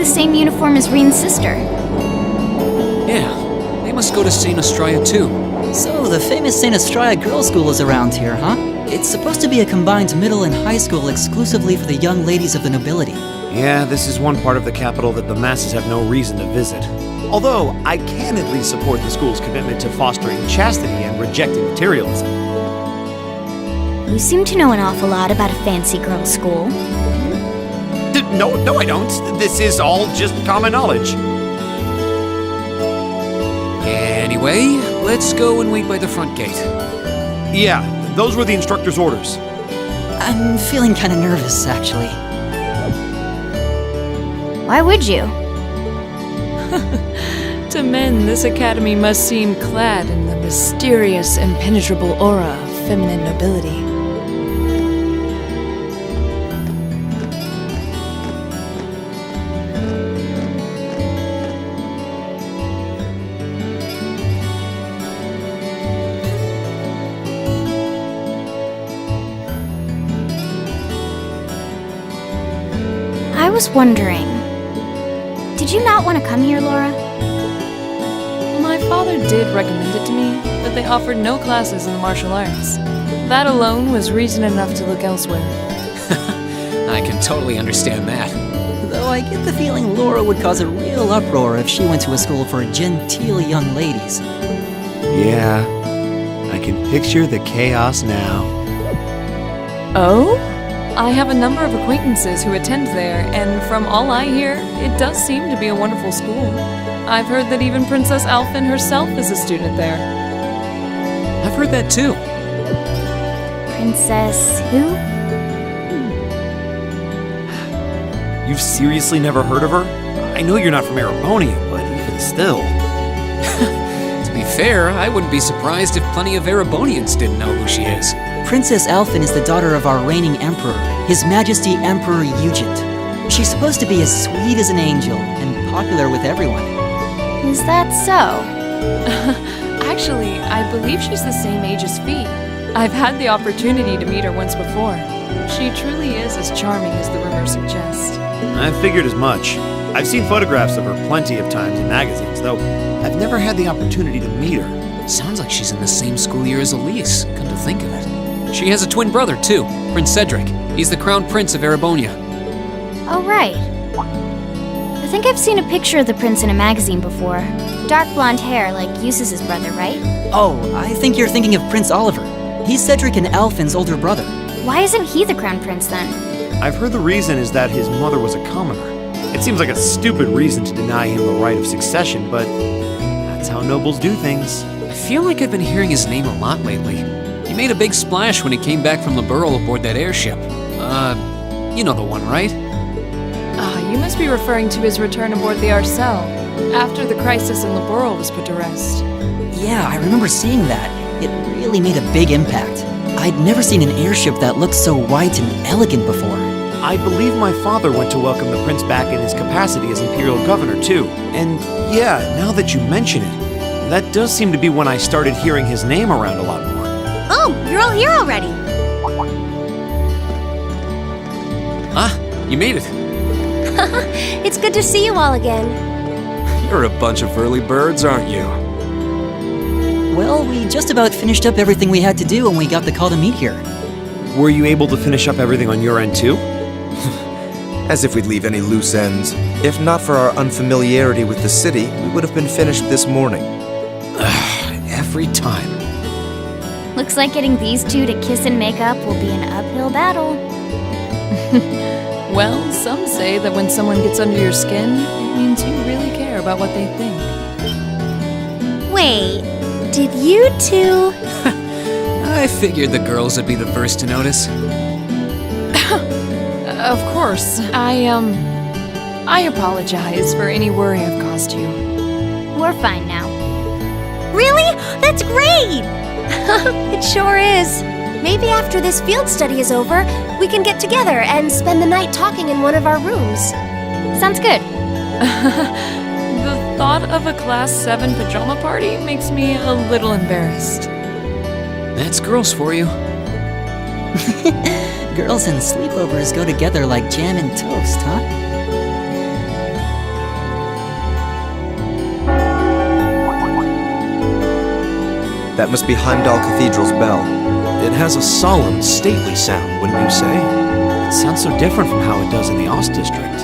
the same uniform as Rean's sister. Yeah, they must go to St. Estraya too. So, the famous St. Estraya Girls' School is around here, huh? It's supposed to be a combined middle and high school exclusively for the young ladies of the nobility. Yeah, this is one part of the capital that the masses have no reason to visit. Although, I can at least support the school's commitment to fostering chastity and rejecting materialism. You seem to know an awful lot about a fancy girls' school. No, I don't. This is all just common knowledge. Anyway, let's go and wait by the front gate. Yeah, those were the instructor's orders. I'm feeling kind of nervous, actually. Why would you? To men, this academy must seem clad in the mysterious, impenetrable aura of feminine nobility. I was wondering, did you not want to come here, Laura? My father did recommend it to me, but they offered no classes in the martial arts. That alone was reason enough to look elsewhere. I can totally understand that. Though I get the feeling Laura would cause a real uproar if she went to a school for genteel young ladies. Yeah, I can picture the chaos now. Oh? I have a number of acquaintances who attend there, and from all I hear, it does seem to be a wonderful school. I've heard that even Princess Alfin herself is a student there. I've heard that too. Princess who? You've seriously never heard of her? I know you're not from Erebonia, but even still. To be fair, I wouldn't be surprised if plenty of Erebonians didn't know who she is. Princess Alfin is the daughter of our reigning emperor, His Majesty Emperor Eugent. She's supposed to be as sweet as an angel and popular with everyone. Is that so? Actually, I believe she's the same age as Fee. I've had the opportunity to meet her once before. She truly is as charming as the rumors suggest. I figured as much. I've seen photographs of her plenty of times in magazines, though I've never had the opportunity to meet her. Sounds like she's in the same school year as Elise, come to think of it. She has a twin brother, too, Prince Cedric. He's the crown prince of Erebonia. Oh, right. I think I've seen a picture of the prince in a magazine before. Dark blonde hair, like Eustace's brother, right? Oh, I think you're thinking of Prince Olivert. He's Cedric and Alfin's older brother. Why isn't he the crown prince then? I've heard the reason is that his mother was a commoner. It seems like a stupid reason to deny him the right of succession, but that's how nobles do things. I feel like I've been hearing his name a lot lately. He made a big splash when he came back from Liberl aboard that airship. You know the one, right? You must be referring to his return aboard the Arcel, after the crisis in Liberl was put to rest. Yeah, I remember seeing that. It really made a big impact. I'd never seen an airship that looked so white and elegant before. I believe my father went to welcome the prince back in his capacity as imperial governor, too. And yeah, now that you mention it, that does seem to be when I started hearing his name around a lot more. Oh, you're all here already. Ah, you made it. It's good to see you all again. You're a bunch of early birds, aren't you? Well, we just about finished up everything we had to do when we got the call to meet here. Were you able to finish up everything on your end, too? As if we'd leave any loose ends. If not for our unfamiliarity with the city, we would have been finished this morning. Every time. Looks like getting these two to kiss and make up will be an uphill battle. Well, some say that when someone gets under your skin, it means you really care about what they think. Wait, did you two... I figured the girls would be the first to notice. Of course, I apologize for any worry I've caused you. We're fine now. Really? That's great! It sure is. Maybe after this field study is over, we can get together and spend the night talking in one of our rooms. Sounds good. The thought of a Class 7 pajama party makes me a little embarrassed. That's girls for you. Girls and sleepovers go together like jam and toast, huh? That must be Heimdall Cathedral's bell. It has a solemn, stately sound, wouldn't you say? It sounds so different from how it does in the Ost district.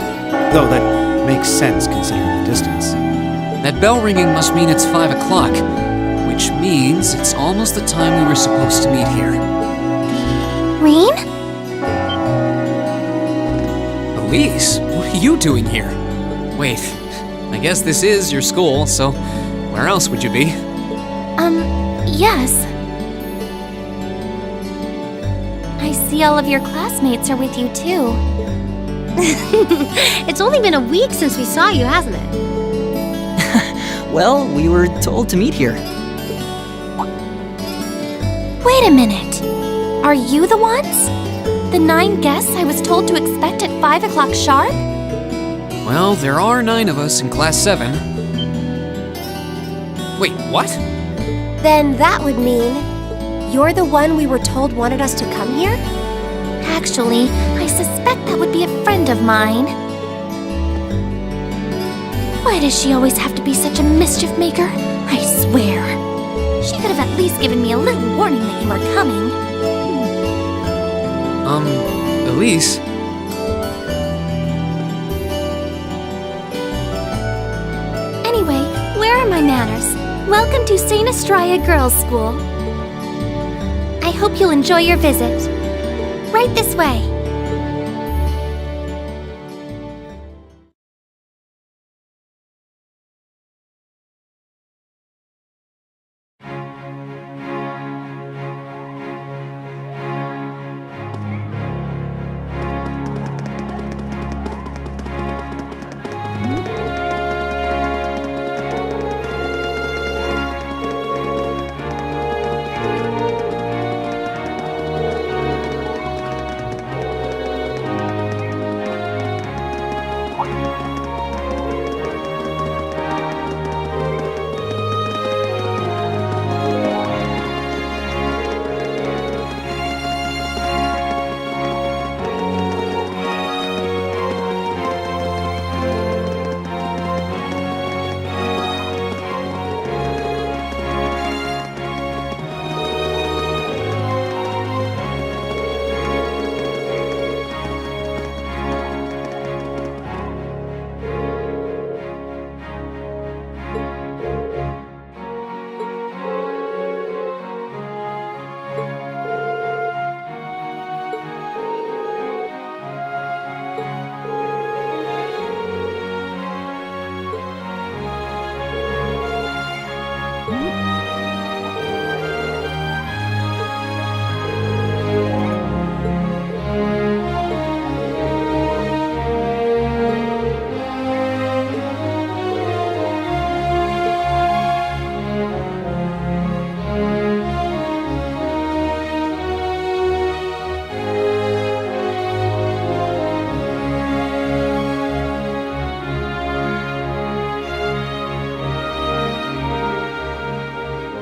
Though that makes sense considering the distance. That bell ringing must mean it's 5 o'clock, which means it's almost the time we were supposed to meet here. Rean? Elise, what are you doing here? Wait, I guess this is your school, so where else would you be? Yes. I see all of your classmates are with you too. It's only been a week since we saw you, hasn't it? Well, we were told to meet here. Wait a minute. Are you the ones? The 9 guests I was told to expect at 5 o'clock sharp? Well, there are 9 of us in Class 7. Wait, what? Then that would mean you're the one we were told wanted us to come here? Actually, I suspect that would be a friend of mine. Why does she always have to be such a mischief maker? I swear. She could have at least given me a little warning that you were coming. Elise? Anyway, where are my manners? Welcome to St. Estrella Girls' School. I hope you'll enjoy your visit. Right this way.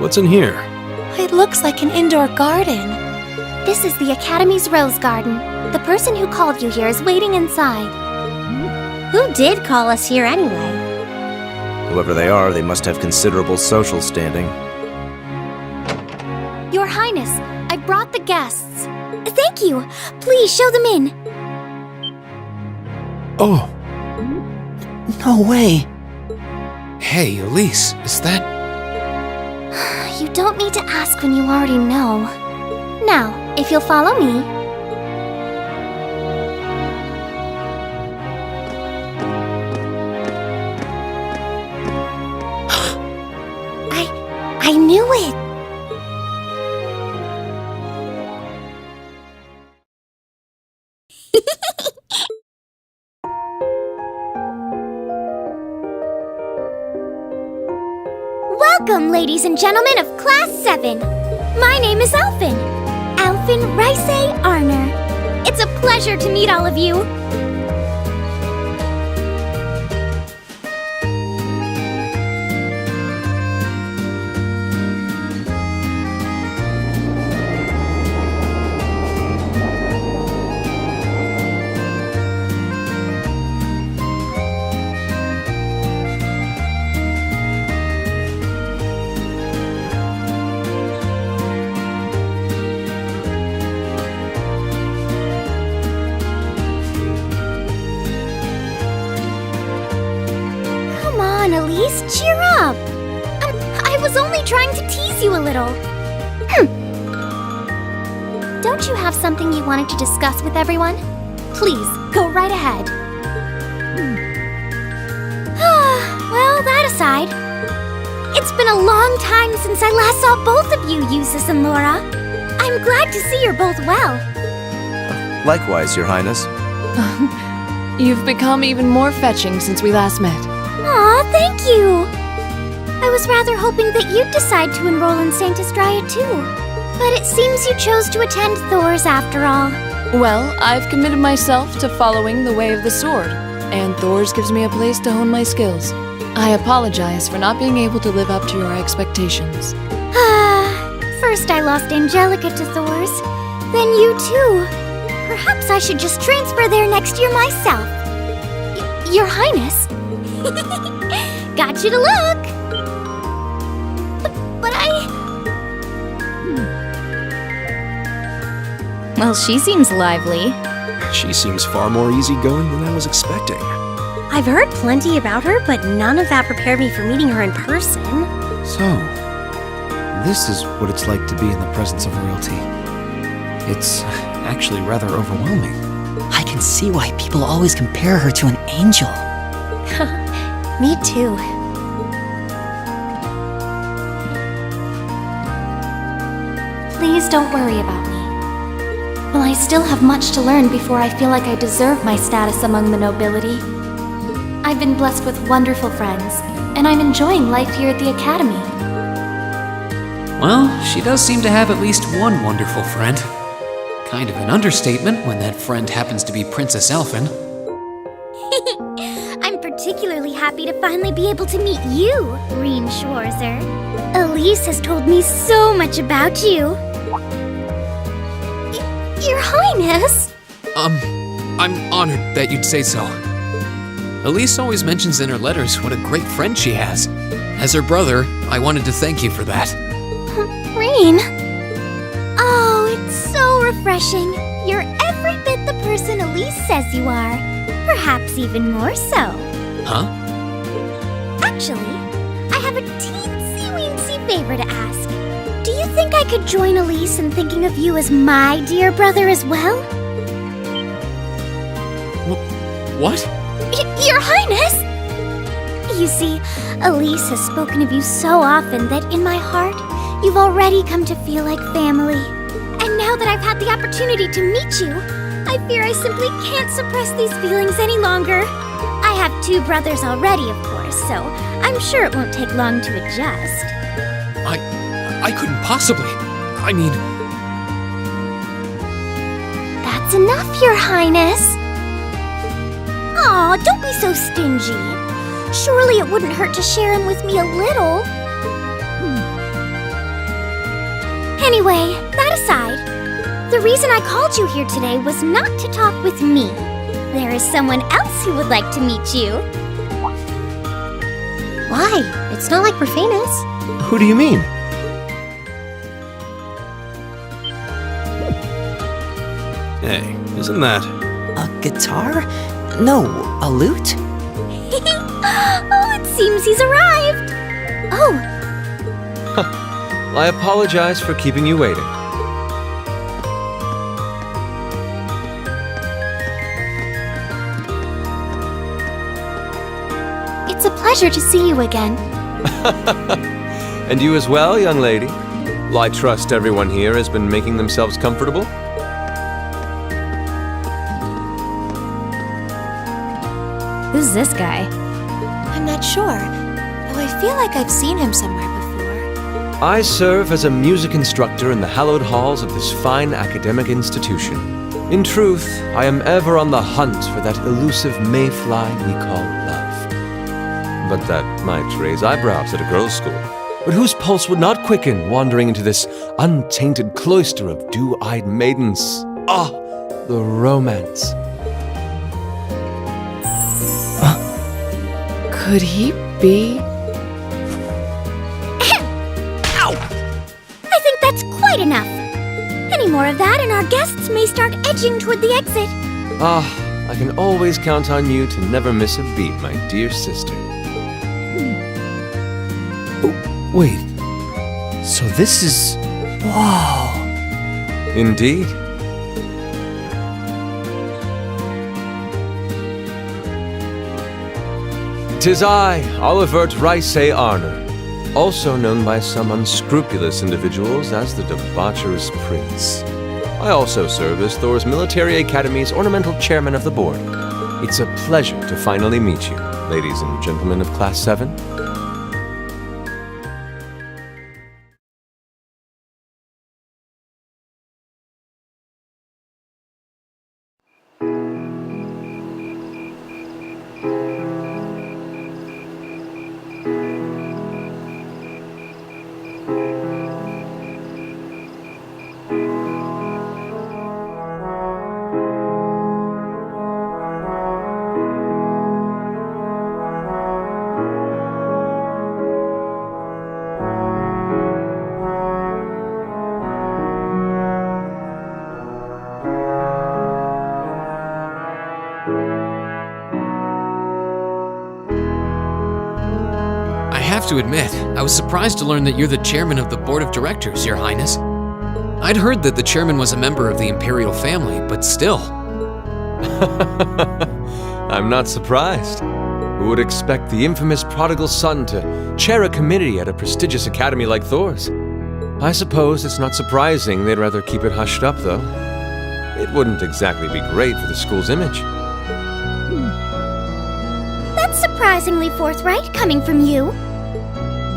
What's in here? It looks like an indoor garden. This is the Academy's Rose Garden. The person who called you here is waiting inside. Who did call us here anyway? Whoever they are, they must have considerable social standing. Your Highness, I brought the guests. Thank you. Please show them in. Oh, No way. Hey, Elise, is that... You don't need to ask when you already know. Now, if you'll follow me. I knew it! Welcome, ladies and gentlemen of Class 7. My name is Alfin. Alfin Rice Arner. It's a pleasure to meet all of you. to tease you a little. Don't you have something you wanted to discuss with everyone? Please, go right ahead. Well, that aside, it's been a long time since I last saw both of you, Eustace and Laura. I'm glad to see you're both well. Likewise, Your Highness. You've become even more fetching since we last met. Aw, thank you! I was rather hoping that you'd decide to enroll in Saint Estraya too. But it seems you chose to attend Thors after all. Well, I've committed myself to following the way of the sword, and Thors gives me a place to hone my skills. I apologize for not being able to live up to your expectations. First I lost Angelica to Thors, then you too. Perhaps I should just transfer there next year myself. Your Highness. Got you to look. But I... Well, she seems lively. She seems far more easygoing than I was expecting. I've heard plenty about her, but none of that prepared me for meeting her in person. So, this is what it's like to be in the presence of royalty. It's actually rather overwhelming. I can see why people always compare her to an angel. Me too. Please don't worry about me. Well, I still have much to learn before I feel like I deserve my status among the nobility. I've been blessed with wonderful friends, and I'm enjoying life here at the Academy. Well, she does seem to have at least one wonderful friend. Kind of an understatement when that friend happens to be Princess Alfin. I'm particularly happy to finally be able to meet you, Rean Schwarzer. Elise has told me so much about you. Your Highness! I'm honored that you'd say so. Elise always mentions in her letters what a great friend she has. As her brother, I wanted to thank you for that. Rean? Oh, it's so refreshing. You're every bit the person Elise says you are. Perhaps even more so. Huh? Actually, I have a teensy-weensy favor to ask. Do you think I could join Elise in thinking of you as my dear brother as well? What? Your Highness! You see, Elise has spoken of you so often that in my heart, you've already come to feel like family. And now that I've had the opportunity to meet you, I fear I simply can't suppress these feelings any longer. I have two brothers already, of course, so I'm sure it won't take long to adjust. I couldn't possibly. I mean... That's enough, Your Highness. Aw, don't be so stingy. Surely it wouldn't hurt to share him with me a little. Anyway, that aside, the reason I called you here today was not to talk with me. There is someone else who would like to meet you. Why? It's not like we're famous. Who do you mean? Hey, isn't that... A guitar? No, a lute? Oh, it seems he's arrived. Oh, I apologize for keeping you waiting. it's a pleasure to see you again. And you as well, young lady. Well, I trust everyone here has been making themselves comfortable. Who's this guy? I'm not sure, though I feel like I've seen him somewhere before. I serve as a music instructor in the hallowed halls of this fine academic institution. In truth, I am ever on the hunt for that elusive mayfly we call love. But that might raise eyebrows at a girls' school. But whose pulse would not quicken wandering into this untainted cloister of dew-eyed maidens? Ah, the romance. Could he be? Ow! I think that's quite enough. Any more of that and our guests may start edging toward the exit. Ah, I can always count on you to never miss a beat, my dear sister. Oh, wait. So this is... Whoa! Indeed. "'Tis I, Olivert Rice Arner, also known by some unscrupulous individuals as the debaucherous prince. I also serve as Thors Military Academy's ornamental chairman of the board. It's a pleasure to finally meet you, ladies and gentlemen of Class 7. I have to admit, I was surprised to learn that you're the chairman of the board of directors, Your Highness. I'd heard that the chairman was a member of the imperial family, but still. I'm not surprised. Who would expect the infamous prodigal son to chair a committee at a prestigious academy like Thors? I suppose it's not surprising they'd rather keep it hushed up, though. It wouldn't exactly be great for the school's image. That's surprisingly forthright coming from you.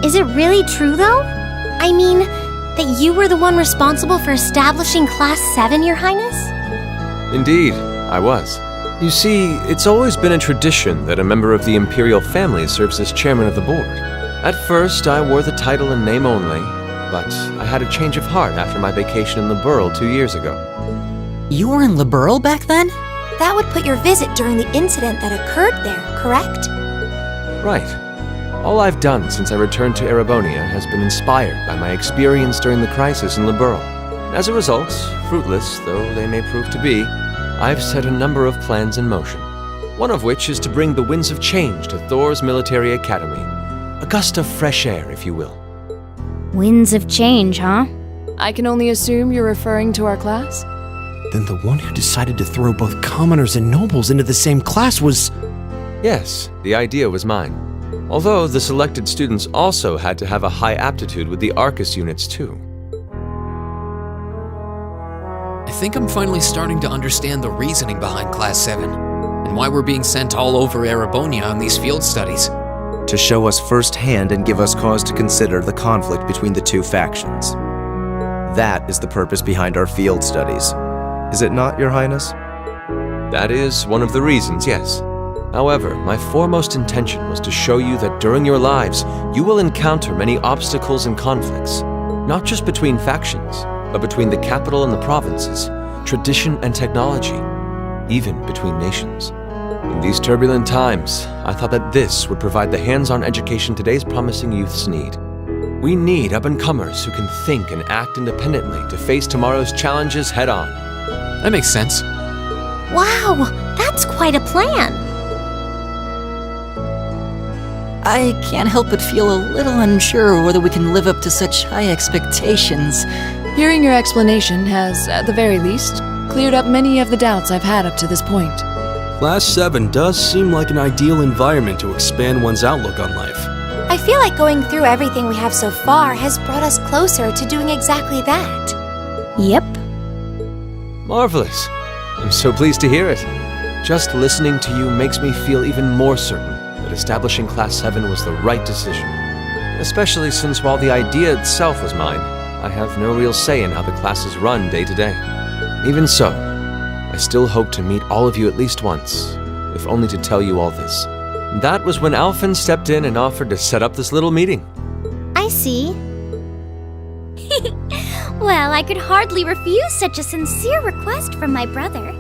Is it really true, though? I mean, that you were the one responsible for establishing Class 7, Your Highness? Indeed, I was. You see, it's always been a tradition that a member of the imperial family serves as chairman of the board. At first, I wore the title in name only, but I had a change of heart after my vacation in Liberl 2 years ago. You were in Liberl back then? That would put your visit during the incident that occurred there, correct? Right. All I've done since I returned to Erebonia has been inspired by my experience during the crisis in Liberl. As a result, fruitless though they may prove to be, I've set a number of plans in motion. One of which is to bring the winds of change to Thors Military Academy. A gust of fresh air, if you will. Winds of change, huh? I can only assume you're referring to our class? Then the one who decided to throw both commoners and nobles into the same class was... Yes, the idea was mine. Although the selected students also had to have a high aptitude with the Arcus units too. I think I'm finally starting to understand the reasoning behind Class 7, and why we're being sent all over Erebonia on these field studies. To show us firsthand and give us cause to consider the conflict between the two factions. That is the purpose behind our field studies. Is it not, Your Highness? That is one of the reasons, yes. However, my foremost intention was to show you that during your lives, you will encounter many obstacles and conflicts, not just between factions, but between the capital and the provinces, tradition and technology, even between nations. In these turbulent times, I thought that this would provide the hands-on education today's promising youths need. We need up-and-comers who can think and act independently to face tomorrow's challenges head-on. That makes sense. Wow, that's quite a plan. I can't help but feel a little unsure whether we can live up to such high expectations. Hearing your explanation has, at the very least, cleared up many of the doubts I've had up to this point. Class 7 does seem like an ideal environment to expand one's outlook on life. I feel like going through everything we have so far has brought us closer to doing exactly that. Yep. Marvelous. I'm so pleased to hear it. Just listening to you makes me feel even more certain that establishing Class 7 was the right decision. Especially since while the idea itself was mine, I have no real say in how the class is run day to day. Even so, I still hope to meet all of you at least once, if only to tell you all this. That was when Alfin stepped in and offered to set up this little meeting. I see. Well, I could hardly refuse such a sincere request from my brother.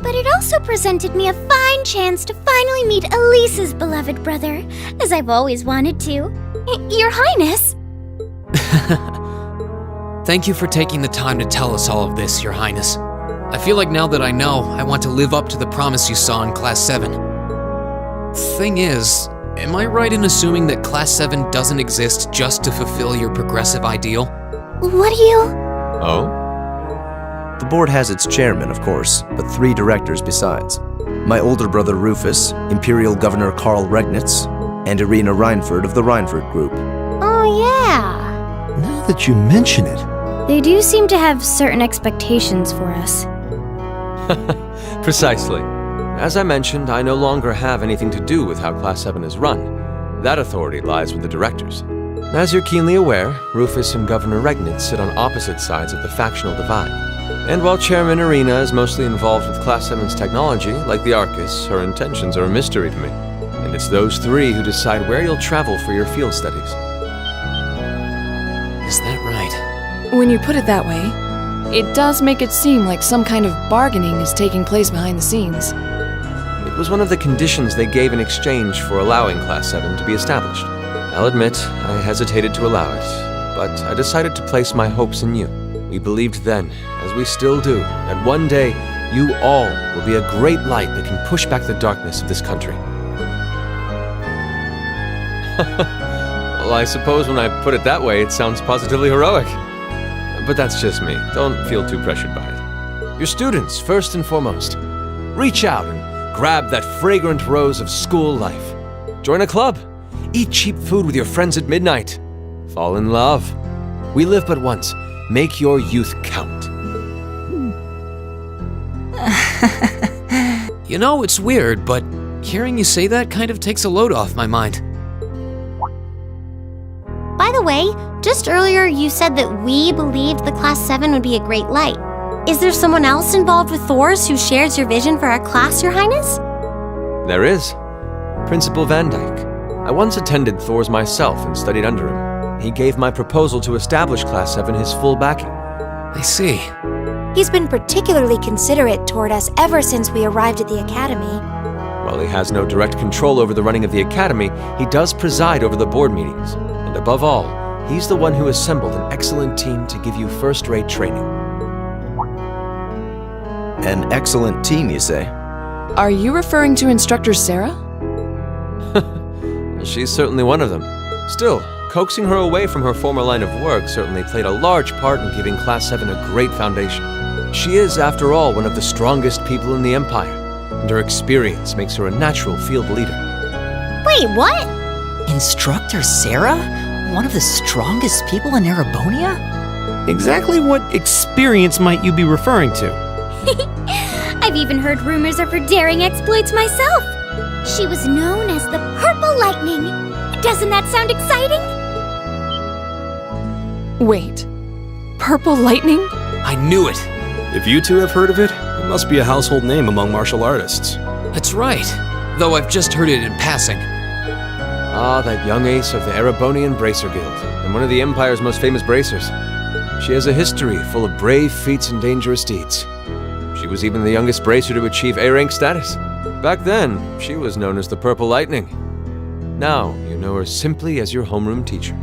But it also presented me a fine chance to finally meet Elise's beloved brother, as I've always wanted to. Your Highness! Thank you for taking the time to tell us all of this, Your Highness. I feel like now that I know, I want to live up to the promise you saw in Class 7. Thing is, am I right in assuming that Class 7 doesn't exist just to fulfill your progressive ideal? What do you... Oh? The board has its chairman, of course, but 3 directors besides. My older brother Rufus, Imperial Governor Karl Regnitz, and Irina Reinford of the Reinford Group. Oh, yeah. Now that you mention it, They do seem to have certain expectations for us. Precisely. As I mentioned, I no longer have anything to do with how Class 7 is run. That authority lies with the directors. As you're keenly aware, Rufus and Governor Regnitz sit on opposite sides of the factional divide. And while Chairman Irina is mostly involved with Class 7's technology, like the Arcus, her intentions are a mystery to me. And it's those 3 who decide where you'll travel for your field studies. Is that right? When you put it that way, it does make it seem like some kind of bargaining is taking place behind the scenes. It was one of the conditions they gave in exchange for allowing Class 7 to be established. I'll admit, I hesitated to allow it, but I decided to place my hopes in you. We believed then, as we still do, that one day you all will be a great light that can push back the darkness of this country. Well, I suppose when I put it that way, it sounds positively heroic. But that's just me. Don't feel too pressured by it. Your students, first and foremost. Reach out and grab that fragrant rose of school life. Join a club. Eat cheap food with your friends at midnight. Fall in love. We live but once. Make your youth count. You know, it's weird, but hearing you say that kind of takes a load off my mind. By the way, just earlier you said that we believed the Class 7 would be a great light. Is there someone else involved with Thors who shares your vision for our class, Your Highness? There is. Principal Van Dyke. I once attended Thors myself and studied under him. He gave my proposal to establish Class 7 his full backing. I see. He's been particularly considerate toward us ever since we arrived at the Academy. While he has no direct control over the running of the Academy, he does preside over the board meetings. And above all, he's the one who assembled an excellent team to give you first-rate training. An excellent team, you say? Are you referring to Instructor Sara? She's certainly one of them. Still, coaxing her away from her former line of work certainly played a large part in giving Class 7 a great foundation. She is, after all, one of the strongest people in the Empire, and her experience makes her a natural field leader. Wait, what? Instructor Sara? One of the strongest people in Erebonia? exactly what experience might you be referring to? I've even heard rumors of her daring exploits myself. She was known as the Purple Lightning. Doesn't that sound exciting? Wait. Purple Lightning? I knew it. If you two have heard of it, it must be a household name among martial artists. That's right. Though I've just heard it in passing. Ah, that young ace of the Erebonian Bracer Guild, and one of the Empire's most famous bracers. She has a history full of brave feats and dangerous deeds. She was even the youngest bracer to achieve A-rank status. Back then, she was known as the Purple Lightning. Now, you know her simply as your homeroom teacher.